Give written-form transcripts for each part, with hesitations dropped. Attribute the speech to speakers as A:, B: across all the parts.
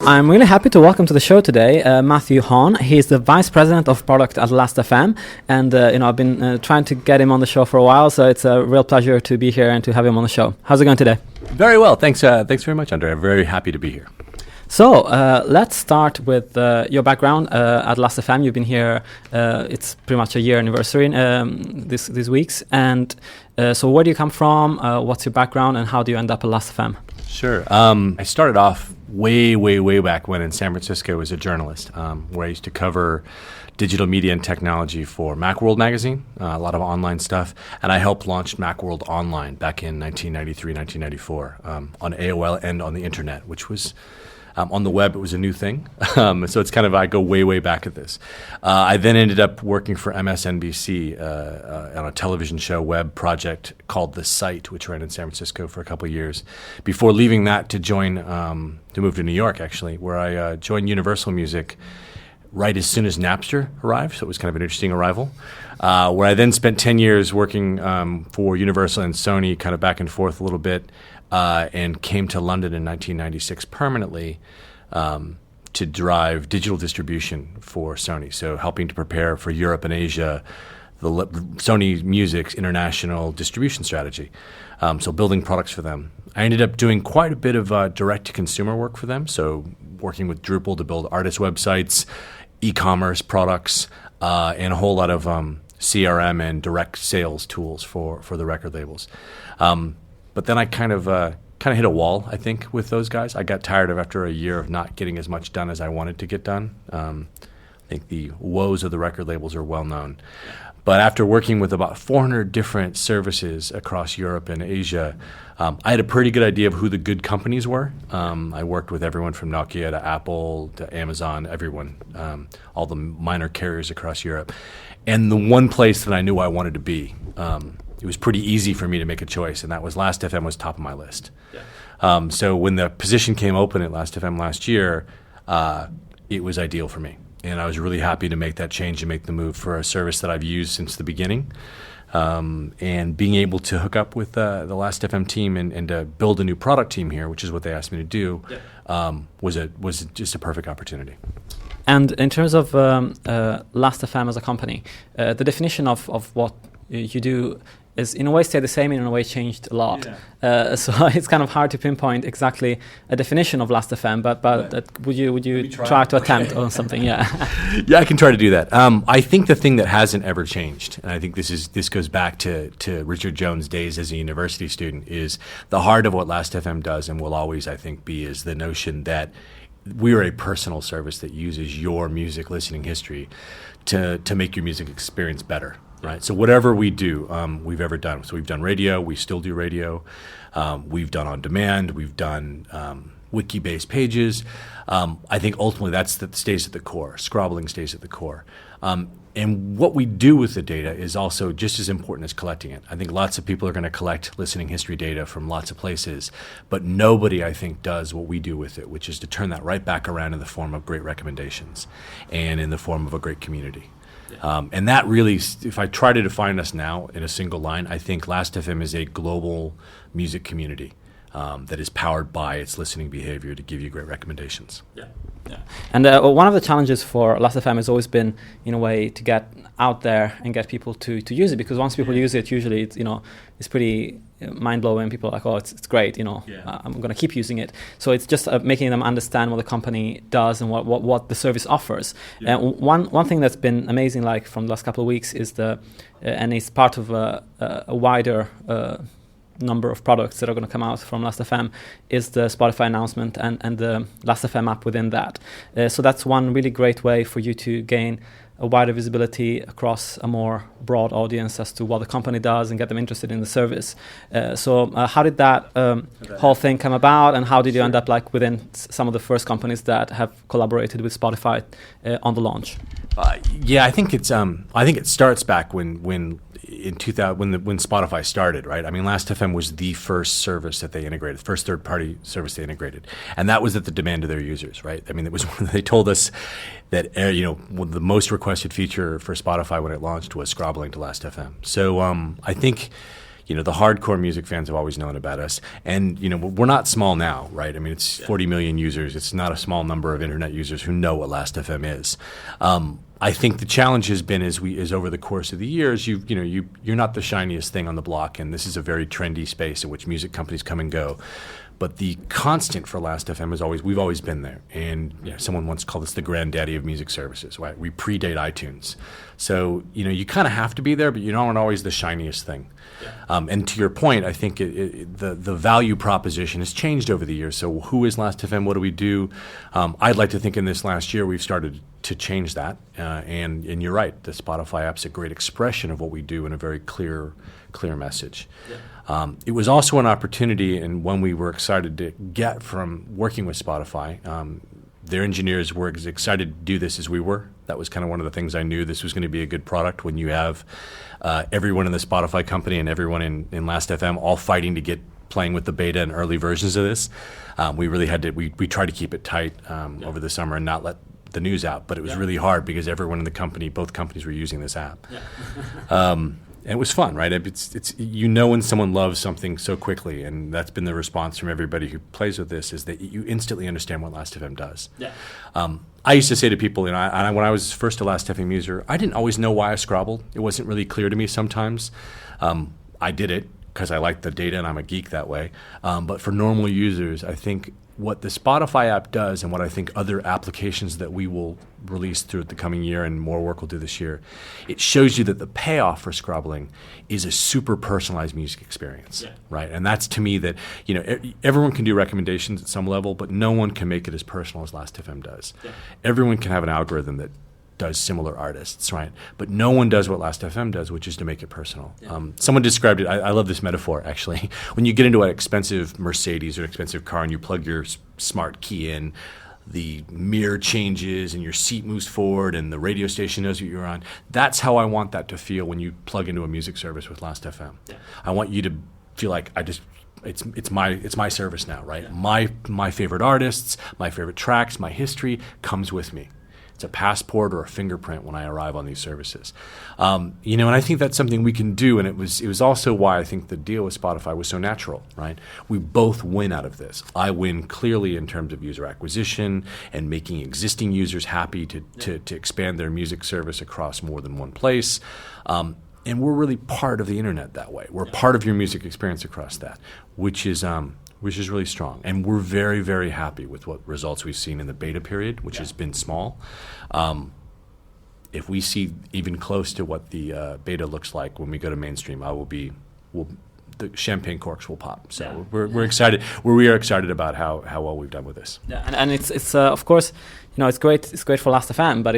A: I'm really happy to welcome to the show today Matthew Hawn. He's the Vice President of Product at Last.fm, and I've been trying to get him on the show for a while, so it's a real pleasure to be here and to have him on the show. How's it going today?
B: Very well. Thanks very much, Andre. I'm very happy to be here.
A: So let's start with your background at Last.fm. You've been here, it's pretty much a year anniversary these weeks. And so where do you come from? What's your background and how do you end up at Last.fm?
B: Sure. I started off way back when in San Francisco as a journalist, where I used to cover digital media and technology for Macworld magazine, a lot of online stuff. And I helped launch Macworld Online back in 1993, 1994 on AOL and on the internet, which was... on the web, it was a new thing. So it's kind of, I go way back at this. I then ended up working for MSNBC on a television show web project called The Site, which ran in San Francisco for a couple of years, before leaving that to move to New York, actually, where I joined Universal Music right as soon as Napster arrived. So it was kind of an interesting arrival, where I then spent 10 years working for Universal and Sony, kind of back and forth a little bit. And came to London in 1996 permanently to drive digital distribution for Sony. So helping to prepare for Europe and Asia, Sony Music's international distribution strategy. So building products for them. I ended up doing quite a bit of direct-to-consumer work for them. So working with Drupal to build artist websites, e-commerce products, and a whole lot of CRM and direct sales tools for the record labels. But then I kind of hit a wall, I think, with those guys. I got tired after a year of not getting as much done as I wanted to get done. I think the woes of the record labels are well known. But after working with about 400 different services across Europe and Asia, I had a pretty good idea of who the good companies were. I worked with everyone from Nokia to Apple to Amazon, everyone, all the minor carriers across Europe. And the one place that I knew I wanted to be, it was pretty easy for me to make a choice, and that was Last.fm was top of my list. Yeah. So when the position came open at Last.fm last year, it was ideal for me. And I was really happy to make that change and make the move for a service that I've used since the beginning. And being able to hook up with the Last.fm team and to build a new product team here, which is what they asked me to do, was just a perfect opportunity.
A: And in terms of Last.fm as a company, the definition of what you do is in a way stayed the same, and in a way changed a lot. Yeah. So it's kind of hard to pinpoint exactly a definition of Last.fm, but right. Would you try to attempt on something? Yeah.
B: Yeah, I can try to do that. I think the thing that hasn't ever changed, and I think this goes back to Richard Jones' days as a university student, is the heart of what Last.fm does and will always, I think, be is the notion that we are a personal service that uses your music listening history to make your music experience better. Right. So whatever we do, we've ever done. So we've done radio. We still do radio. We've done on demand. We've done wiki-based pages. I think ultimately that stays at the core. Scrobbling stays at the core. And what we do with the data is also just as important as collecting it. I think lots of people are going to collect listening history data from lots of places, but nobody, I think, does what we do with it, which is to turn that right back around in the form of great recommendations and in the form of a great community. And that really, if I try to define us now in a single line, I think Last.fm is a global music community that is powered by its listening behavior to give you great recommendations. Yeah.
A: And one of the challenges for Last.fm has always been, in a way, to get out there and get people to use it, because once people use it, usually it's pretty mind-blowing. People are like, oh, it's great, I'm going to keep using it. So it's just making them understand what the company does and what the service offers. Yeah. One thing that's been amazing, like from the last couple of weeks, is and it's part of a wider number of products that are going to come out from Last.fm, is the Spotify announcement and the Last.fm app within that. So that's one really great way for you to gain a wider visibility across a more broad audience as to what the company does and get them interested in the service. So how did that whole thing come about, and how did you end up within some of the first companies that have collaborated with Spotify on the launch?
B: I think it starts back when in 2000 when Spotify started, right? I mean, Last.fm was the first service that they integrated, first third-party service they integrated, and that was at the demand of their users, right? I mean, it was they told us that the most requested feature for Spotify when it launched was scrobbling to Last.fm. So I think the hardcore music fans have always known about us. And, we're not small now, right? I mean, it's 40 million users. It's not a small number of internet users who know what Last.fm is. I think the challenge has been is over the course of the years, you're not the shiniest thing on the block, and this is a very trendy space in which music companies come and go. But the constant for Last.fm is we've always been there. And someone once called us the granddaddy of music services, right? We predate iTunes. So, you kind of have to be there, but you aren't always the shiniest thing. Yeah. And to your point, I think the value proposition has changed over the years. So who is Last.fm? What do we do? I'd like to think in this last year we've started to change that. And you're right, the Spotify app's a great expression of what we do in a very clear message. Yeah. It was also an opportunity and one we were excited to get from working with Spotify. Their engineers were as excited to do this as we were. That was kind of one of the things I knew this was going to be a good product when you have everyone in the Spotify company and everyone in Last.fm all fighting to get playing with the beta and early versions of this. We really had to, we tried to keep it tight over the summer and not let the news out, but it was really hard because everyone in the company, both companies were using this app. Yeah. And it was fun, right? It's when someone loves something so quickly, and that's been the response from everybody who plays with this, is that you instantly understand what Last.fm does. Yeah. I used to say to people, when I was first a Last.fm user, I didn't always know why I scrabbled. It wasn't really clear to me sometimes. I did it because I like the data and I'm a geek that way. But for normal users, I think what the Spotify app does and what I think other applications that we will release through the coming year and more work we'll do this year, it shows you that the payoff for scrabbling is a super personalized music experience, right? And that's to me that, everyone can do recommendations at some level, but no one can make it as personal as Last.fm does. Yeah. Everyone can have an algorithm that does similar artists, right? But no one does what Last.fm does, which is to make it personal. Yeah. Someone described it, I love this metaphor actually. When you get into an expensive Mercedes or an expensive car and you plug your smart key in, the mirror changes and your seat moves forward and the radio station knows what you're on. That's how I want that to feel when you plug into a music service with Last.fm. Yeah. I want you to feel like it's my service now, right? Yeah. My favorite artists, my favorite tracks, my history comes with me. It's a passport or a fingerprint when I arrive on these services. And I think that's something we can do, and it was also why I think the deal with Spotify was so natural, right? We both win out of this. I win clearly in terms of user acquisition and making existing users happy to expand their music service across more than one place. And we're really part of the internet that way. We're part of your music experience across that, which is really strong. And we're very, very happy with what results we've seen in the beta period, which has been small. If we see even close to what the beta looks like when we go to mainstream, the champagne corks will pop. So we're excited. We are excited about how well we've done with this. Yeah,
A: and it's of course, it's great. It's great for Last.fm, but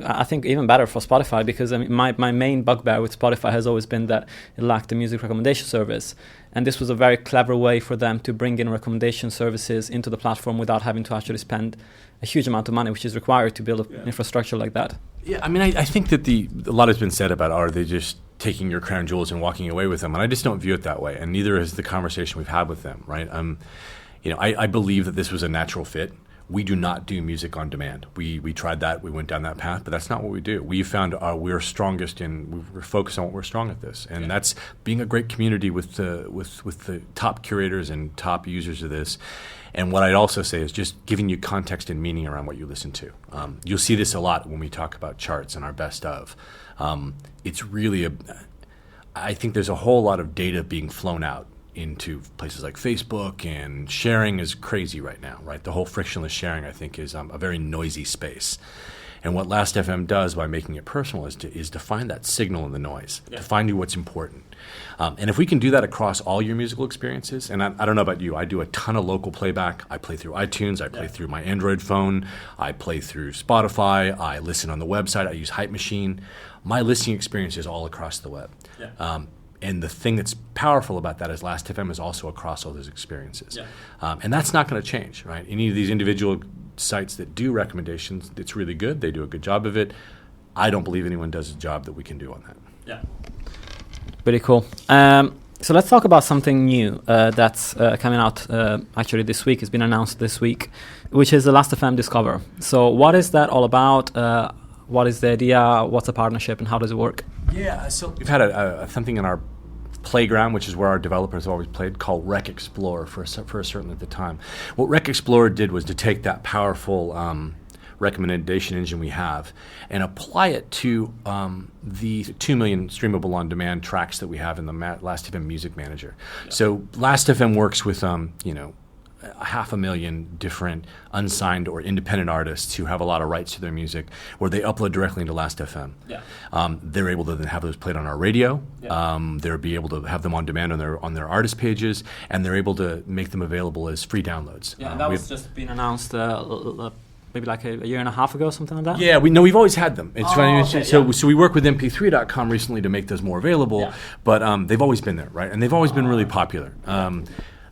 A: I think even better for Spotify because my main bugbear with Spotify has always been that it lacked a music recommendation service, and this was a very clever way for them to bring in recommendation services into the platform without having to actually spend a huge amount of money, which is required to build an infrastructure like that.
B: Yeah, I think that a lot has been said about are they just taking your crown jewels and walking away with them, and I just don't view it that way, and neither is the conversation we've had with them, right? I believe that this was a natural fit. We do not do music on demand. We tried that, we went down that path, but that's not what we do. We found we're strongest we're focused on what we're strong at this, and that's being a great community with the top curators and top users of this. And what I'd also say is just giving you context and meaning around what you listen to. You'll see this a lot when we talk about charts and our best of. It's really I think there's a whole lot of data being flown out into places like Facebook, and sharing is crazy right now, right? The whole frictionless sharing, I think, is a very noisy space. And what Last.fm does by making it personal is to find that signal in the noise, to find you what's important. And if we can do that across all your musical experiences, and I don't know about you, I do a ton of local playback. I play through iTunes, I play through my Android phone, I play through Spotify, I listen on the website, I use Hype Machine. My listening experience is all across the web. Yeah. And the thing that's powerful about that is Last.fm is also across all those experiences. Yeah. And that's not going to change, right? Any of these individual sites that do recommendations, it's really good. They do a good job of it. I don't believe anyone does a job that we can do on that. Yeah.
A: Pretty cool. So let's talk about something new that's coming out actually this week. It's been announced this week, which is the Last.fm Discover. So what is that all about? What is the idea? What's the partnership, and how does it work?
B: Yeah, so we've had something in our playground, which is where our developers always played, called Rec Explorer for a certain at the time. What Rec Explorer did was to take that powerful recommendation engine we have and apply it to the 2 million streamable on-demand tracks that we have in the Last.fm Music Manager. Yeah. So Last.fm works with 500,000 different unsigned or independent artists who have a lot of rights to their music, where they upload directly into Last.fm. Yeah. They're able to then have those played on our radio. Yeah. They'll be able to have them on demand on their artist pages, and they're able to make them available as free downloads.
A: Yeah, and that was just been announced maybe like a year and a half ago, or something like that?
B: Yeah, we've always had them. It's funny. Okay, so we work with mp3.com recently to make those more available, but they've always been there, right? And they've always been really popular.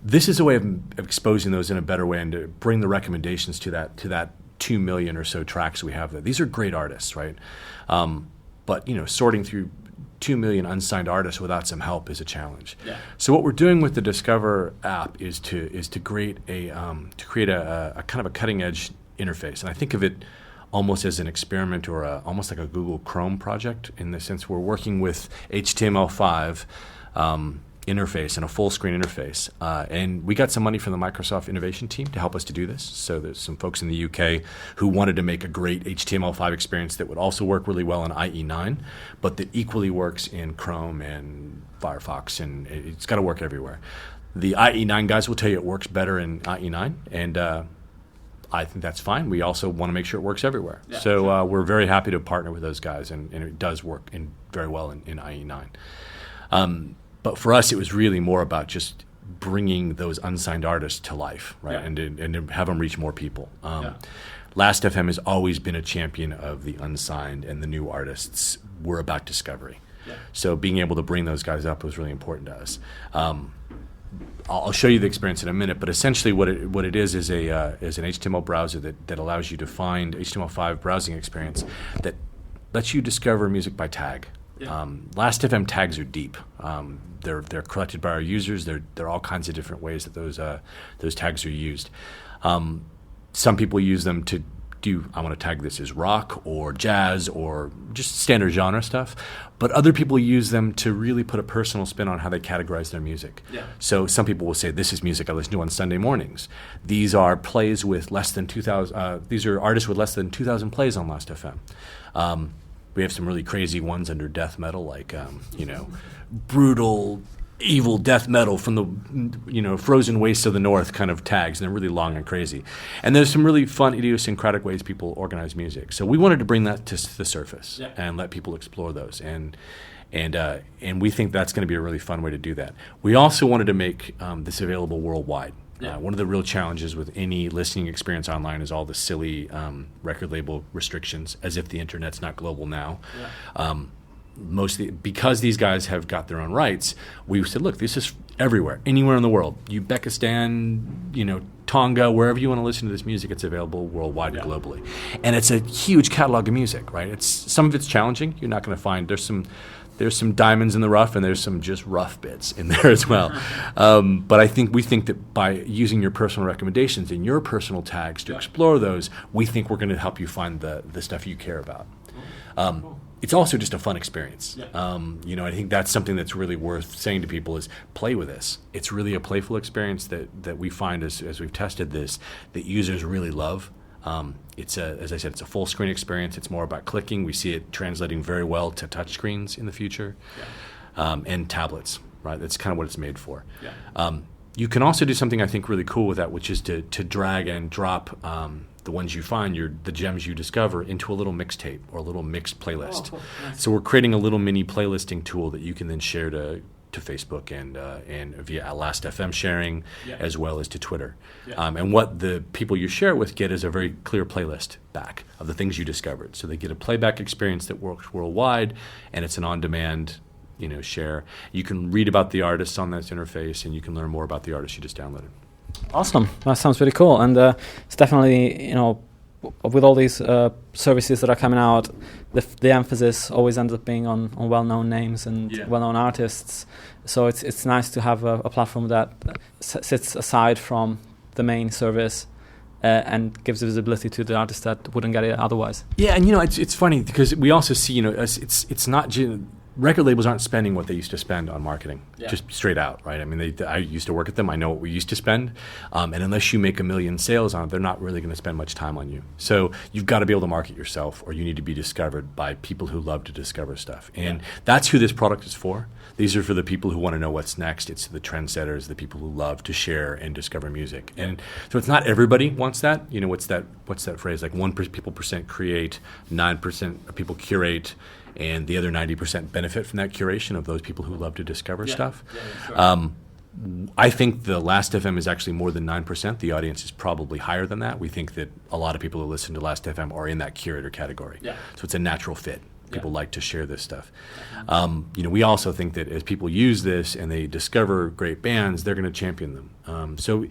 B: This is a way of exposing those in a better way and to bring the recommendations to that 2 million or so tracks we have there. These are great artists, right? But sorting through 2 million unsigned artists without some help is a challenge. Yeah. So what we're doing with the Discover app is to create a kind of a cutting edge interface, and I think of it almost as an experiment or almost like a Google Chrome project, in the sense we're working with HTML5 interface and a full screen interface. And we got some money from the Microsoft innovation team to help us to do this. So there's some folks in the UK who wanted to make a great HTML5 experience that would also work really well in IE9, but that equally works in Chrome and Firefox, and it's got to work everywhere. The IE9 guys will tell you it works better in IE9, and I think that's fine. We also want to make sure it works everywhere. Yeah, so sure. We're very happy to partner with those guys, and it does work very well in IE9. But for us, it was really more about just bringing those unsigned artists to life, right? Yeah. And to have them reach more people. Last.fm has always been a champion of the unsigned and the new artists. We're about discovery. Yeah. So being able to bring those guys up was really important to us. I'll show you the experience in a minute, but essentially what it is an HTML browser that allows you to find HTML5 browsing experience that lets you discover music by tag. Yeah. Last.fm tags are deep. They're collected by our users. There are all kinds of different ways that those tags are used. Some people use them to I want to tag this as rock or jazz or just standard genre stuff. But other people use them to really put a personal spin on how they categorize their music. Yeah. So some people will say, this is music I listen to on Sunday mornings. These are plays with less than 2,000, these are artists with less than 2,000 plays on Last.fm. We have some really crazy ones under death metal, like, brutal, evil death metal from the frozen wastes of the north kind of tags, and they're really long and crazy. And there's some really fun idiosyncratic ways people organize music. So we wanted to bring that to the surface and let people explore those. And we think that's going to be a really fun way to do that. We also wanted to make this available worldwide. Yeah. One of the real challenges with any listening experience online is all the silly record label restrictions, as if the internet's not global now. Yeah. Mostly because these guys have got their own rights, we said, look, this is everywhere, anywhere in the world. Uzbekistan, Tonga, wherever you want to listen to this music, it's available worldwide and globally. And it's a huge catalog of music, right? Some of it's challenging. You're not going to find, there's some diamonds in the rough, and there's some just rough bits in there as well. But we think that by using your personal recommendations and your personal tags to explore those, we think we're going to help you find the stuff you care about. It's also just a fun experience. Yeah. I think that's something that's really worth saying to people is play with this. It's really a playful experience that we find as we've tested this that users really love. As I said, it's a full screen experience. It's more about clicking. We see it translating very well to touch screens in the future, and tablets. Right, that's kind of what it's made for. Yeah. You can also do something I think really cool with that, which is to drag and drop the ones you find, the gems you discover, into a little mixtape or a little mixed playlist. Oh, nice. So we're creating a little mini playlisting tool that you can then share to Facebook and via Last.fm sharing, as well as to Twitter. Yeah. And what the people you share it with get is a very clear playlist back of the things you discovered. So they get a playback experience that works worldwide, and it's an on-demand share. You can read about the artists on this interface, and you can learn more about the artists you just downloaded. Awesome.
A: That sounds really cool. And it's definitely, with all these services that are coming out, the emphasis always ends up being on well-known names and well-known artists. So it's nice to have a platform that sits aside from the main service and gives visibility to the artists that wouldn't get it otherwise.
B: Yeah, and it's funny because we also see, it's not record labels aren't spending what they used to spend on marketing,
A: Yeah.
B: just straight out, right? I mean, I used to work at them. I know what we used to spend. And unless you make 1 million sales on it, they're not really going to spend much time on you. So you've got to be able to market yourself, or you need to be discovered by people who love to discover stuff. And that's who this product is for. These are for the people who want to know what's next. It's the trendsetters, the people who love to share and discover music. And so it's not everybody wants that. You know, what's that phrase? Like 1% create, 9% of people curate, and the other 90% benefit from that curation of those people who love to discover stuff. Yeah, sure. I think the Last FM is actually more than 9%. The audience is probably higher than that. We think that a lot of people who listen to Last FM are in that curator category. Yeah. So it's a natural fit. People like to share this stuff. We also think that as people use this and they discover great bands, they're going to champion them. So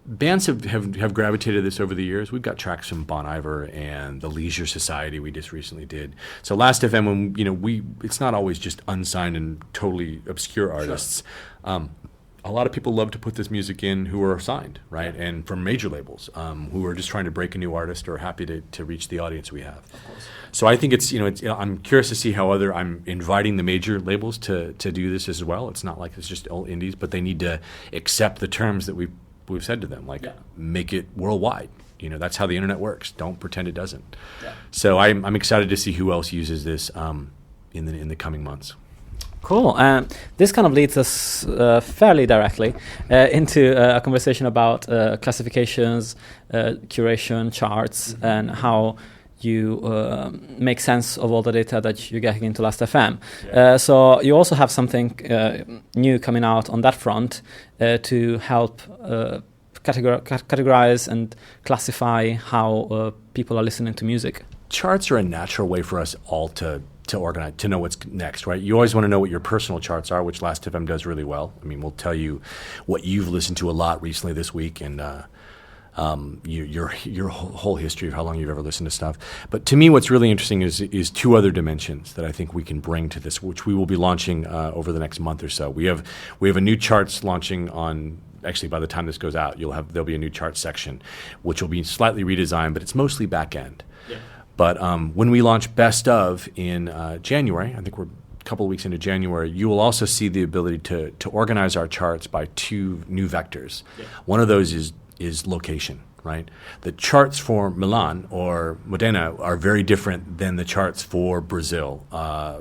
B: bands have gravitated this over the years. We've got tracks from Bon Iver and the Leisure Society we just recently did. So Last FM, it's not always just unsigned and totally obscure artists. Sure. A lot of people love to put this music in who are signed, right? Yeah. And from major labels who are just trying to break a new artist or happy to reach the audience we have. Of course. So I think I'm curious to see how I'm inviting the major labels to do this as well. It's not like it's just all indies, but they need to accept the terms that we've said to them, make it worldwide. That's how the internet works. Don't pretend it doesn't. Yeah. So I'm excited to see who else uses this in the coming months.
A: Cool. This kind of leads us fairly directly into a conversation about classifications, curation, charts, and how you make sense of all the data that you're getting into Last.fm. Yeah. So you also have something new coming out on that front to help categorize and classify how people are listening to music.
B: Charts are a natural way for us all to organize, to know what's next, right? You always want to know what your personal charts are, which Last.fm does really well. I mean, we'll tell you what you've listened to a lot recently this week, and your whole history of how long you've ever listened to stuff. But to me, what's really interesting is two other dimensions that I think we can bring to this, which we will be launching over the next month or so. We have a new charts launching on. Actually, by the time this goes out, there'll be a new chart section, which will be slightly redesigned, but it's mostly back end. Yeah. But when we launch Best Of in January, I think we're a couple of weeks into January, you will also see the ability to organize our charts by two new vectors. Yeah. One of those is location, right? The charts for Milan or Modena are very different than the charts for Brazil,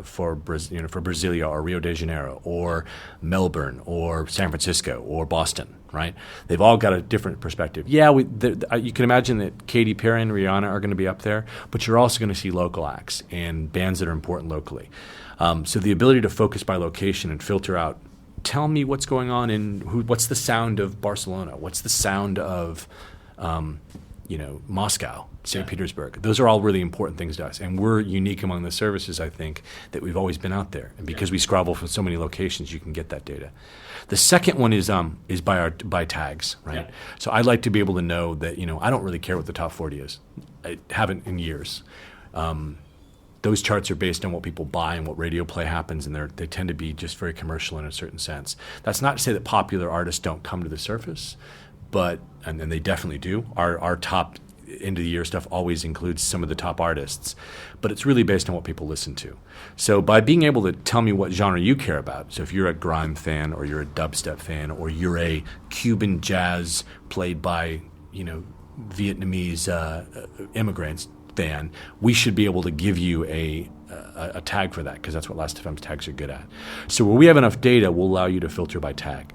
B: for Brasilia or Rio de Janeiro or Melbourne or San Francisco or Boston. Right? They've all got a different perspective. Yeah, you can imagine that Katy Perry and Rihanna are going to be up there, but you're also going to see local acts and bands that are important locally. So the ability to focus by location and filter out, tell me what's going on what's the sound of Barcelona? What's the sound of Moscow, St. Petersburg? Those are all really important things to us, and we're unique among the services, I think, that we've always been out there. And because we scrabble from so many locations, you can get that data. The second one is by tags, right? Yeah. So I'd like to be able to know that I don't really care what the top 40 is. I haven't in years. Those charts are based on what people buy and what radio play happens, and they tend to be just very commercial in a certain sense. That's not to say that popular artists don't come to the surface, and they definitely do. Our top end of the year stuff always includes some of the top artists, but it's really based on what people listen to. So by being able to tell me what genre you care about, so if you're a grime fan or you're a dubstep fan or you're a Cuban jazz played by Vietnamese immigrants fan, we should be able to give you a tag for that, because that's what Last.fm's tags are good at. So where we have enough data, we'll allow you to filter by tag.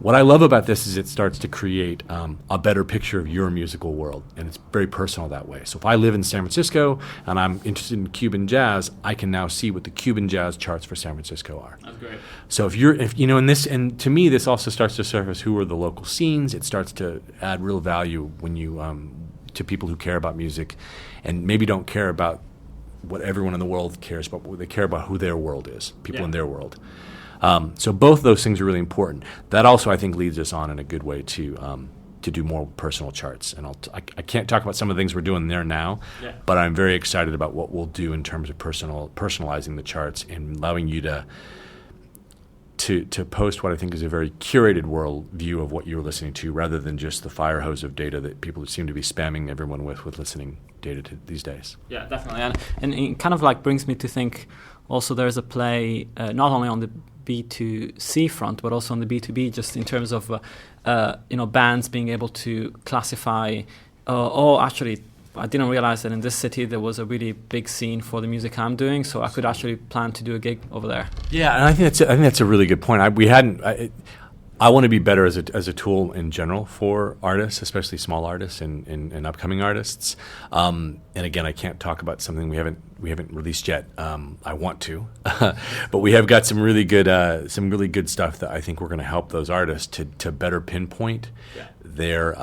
B: What I love about this is it starts to create a better picture of your musical world, and it's very personal that way. So if I live in San Francisco and I'm interested in Cuban jazz, I can now see what the Cuban jazz charts for San Francisco are. That's great. So and to me, this also starts to surface who are the local scenes. It starts to add real value when you to people who care about music, and maybe don't care about what everyone in the world cares about, but they care about who their world is, people in their world. So both of those things are really important. That also, I think, leads us on in a good way to do more personal charts. And I can't talk about some of the things we're doing there now, but I'm very excited about what we'll do in terms of personalizing the charts and allowing you to to post what I think is a very curated world view of what you're listening to, rather than just the fire hose of data that people seem to be spamming everyone with listening data these days.
A: Yeah, definitely. And it kind of like brings me to think also there's a play not only on the B2C front, but also on the B2B, just in terms of bands being able to classify, actually, I didn't realize that in this city there was a really big scene for the music I'm doing, so I could actually plan to do a gig over there.
B: Yeah, and I think that's a really good point. I want to be better as a tool in general for artists, especially small artists and upcoming artists. And again, I can't talk about something we haven't released yet. I want to, but we have got some really good stuff that I think we're going to help those artists to better pinpoint their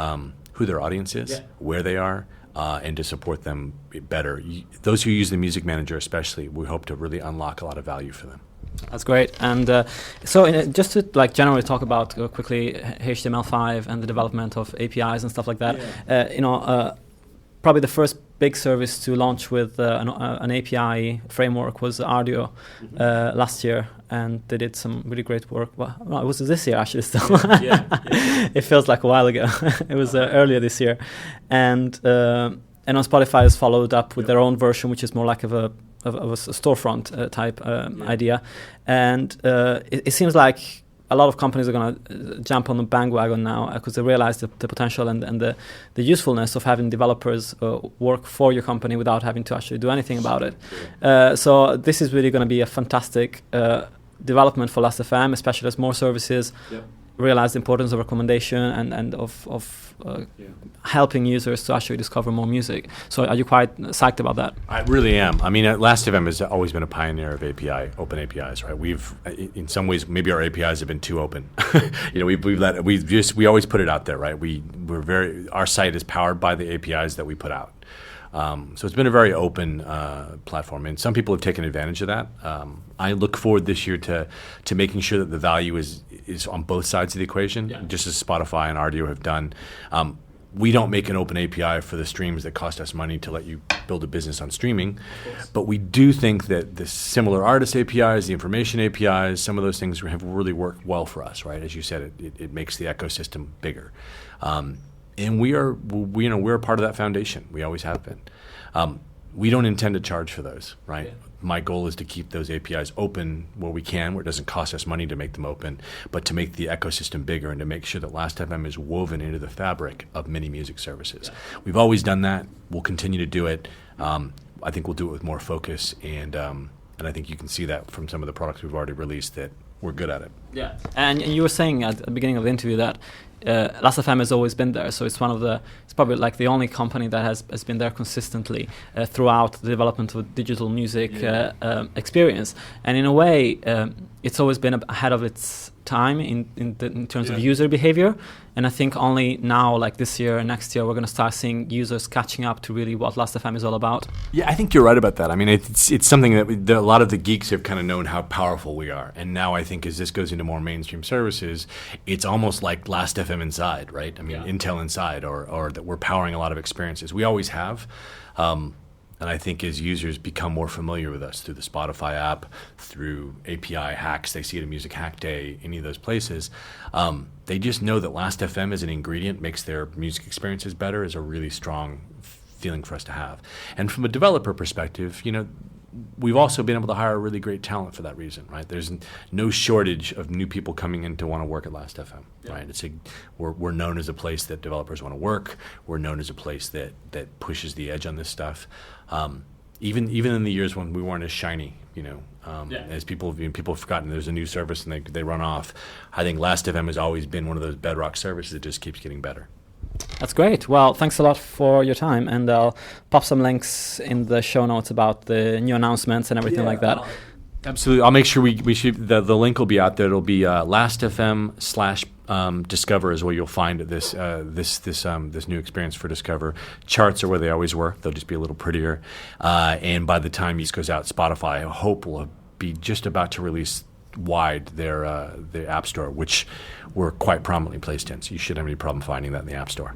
B: who their audience is, where they are. And to support them better. Those who use the Music Manager especially, we hope to really unlock a lot of value for them.
A: That's great. And just to generally talk about quickly HTML5 and the development of APIs and stuff like that, probably the first big service to launch with an API framework was Arduino last year, and they did some really great work. Well, it was this year actually still. It feels like a while ago. It was earlier this year. And on Spotify has followed up with their own version, which is more like of a storefront type idea. And it seems like a lot of companies are going to jump on the bandwagon now because they realize the potential and the usefulness of having developers work for your company without having to actually do anything about it. So this is really going to be a fantastic development for Last.fm, especially as more services realize the importance of recommendation and of helping users to actually discover more music. So are you quite psyched about that?
B: I really am. I mean, Last.fm has always been a pioneer of open APIs, right? We've, in some ways, maybe our APIs have been too open. We always put it out there, right? Our site is powered by the APIs that we put out. So it's been a very open platform, and some people have taken advantage of that. I look forward this year to making sure that the value is on both sides of the equation, just as Spotify and Arduino have done. We don't make an open API for the streams that cost us money to let you build a business on streaming, but we do think that the similar artist APIs, the information APIs, some of those things have really worked well for us, right? As you said, it makes the ecosystem bigger. And we're a part of that foundation. We always have been. We don't intend to charge for those, right? My goal is to keep those APIs open where we can, where it doesn't cost us money to make them open, but to make the ecosystem bigger and to make sure that Last.fm is woven into the fabric of many music services. We've always done that. We'll continue to do it. I think we'll do it with more focus, and I think you can see that from some of the products we've already released that we're good at it. Yeah,
A: and you were saying at the beginning of the interview that Last.fm has always been there, so it's probably like the only company that has been there consistently throughout the development of digital music experience. And in a way, it's always been ahead of its time in terms of user behavior. And I think only now, like this year and next year, we're going to start seeing users catching up to really what Last.fm is all about.
B: Yeah, I think you're right about that. I mean, it's something that a lot of the geeks have kind of known how powerful we are. And now I think as this goes into more mainstream services, it's almost like Last.fm inside, right? I mean, Intel inside, or that we're powering a lot of experiences. We always have. And I think as users become more familiar with us through the Spotify app, through API hacks, they see it at Music Hack Day, any of those places, they just know that Last.fm as an ingredient makes their music experiences better is a really strong feeling for us to have. And from a developer perspective, we've also been able to hire really great talent for that reason, right? There's no shortage of new people coming in to want to work at Last.fm, right? We're known as a place that developers want to work. We're known as a place that pushes the edge on this stuff. Even in the years when we weren't as shiny, as people have forgotten there's a new service and they run off. I think Last.fm has always been one of those bedrock services that just keeps getting better.
A: That's great. Well, thanks a lot for your time, and I'll pop some links in the show notes about the new announcements and everything like that.
B: Absolutely. I'll make sure we should. The link will be out there. It'll be Last.fm/Discover is where you'll find this new experience for Discover. Charts are where they always were. They'll just be a little prettier. And by the time this goes out, Spotify, I hope, will be just about to release wide their App Store, which we're quite prominently placed in. So you shouldn't have any problem finding that in the App Store.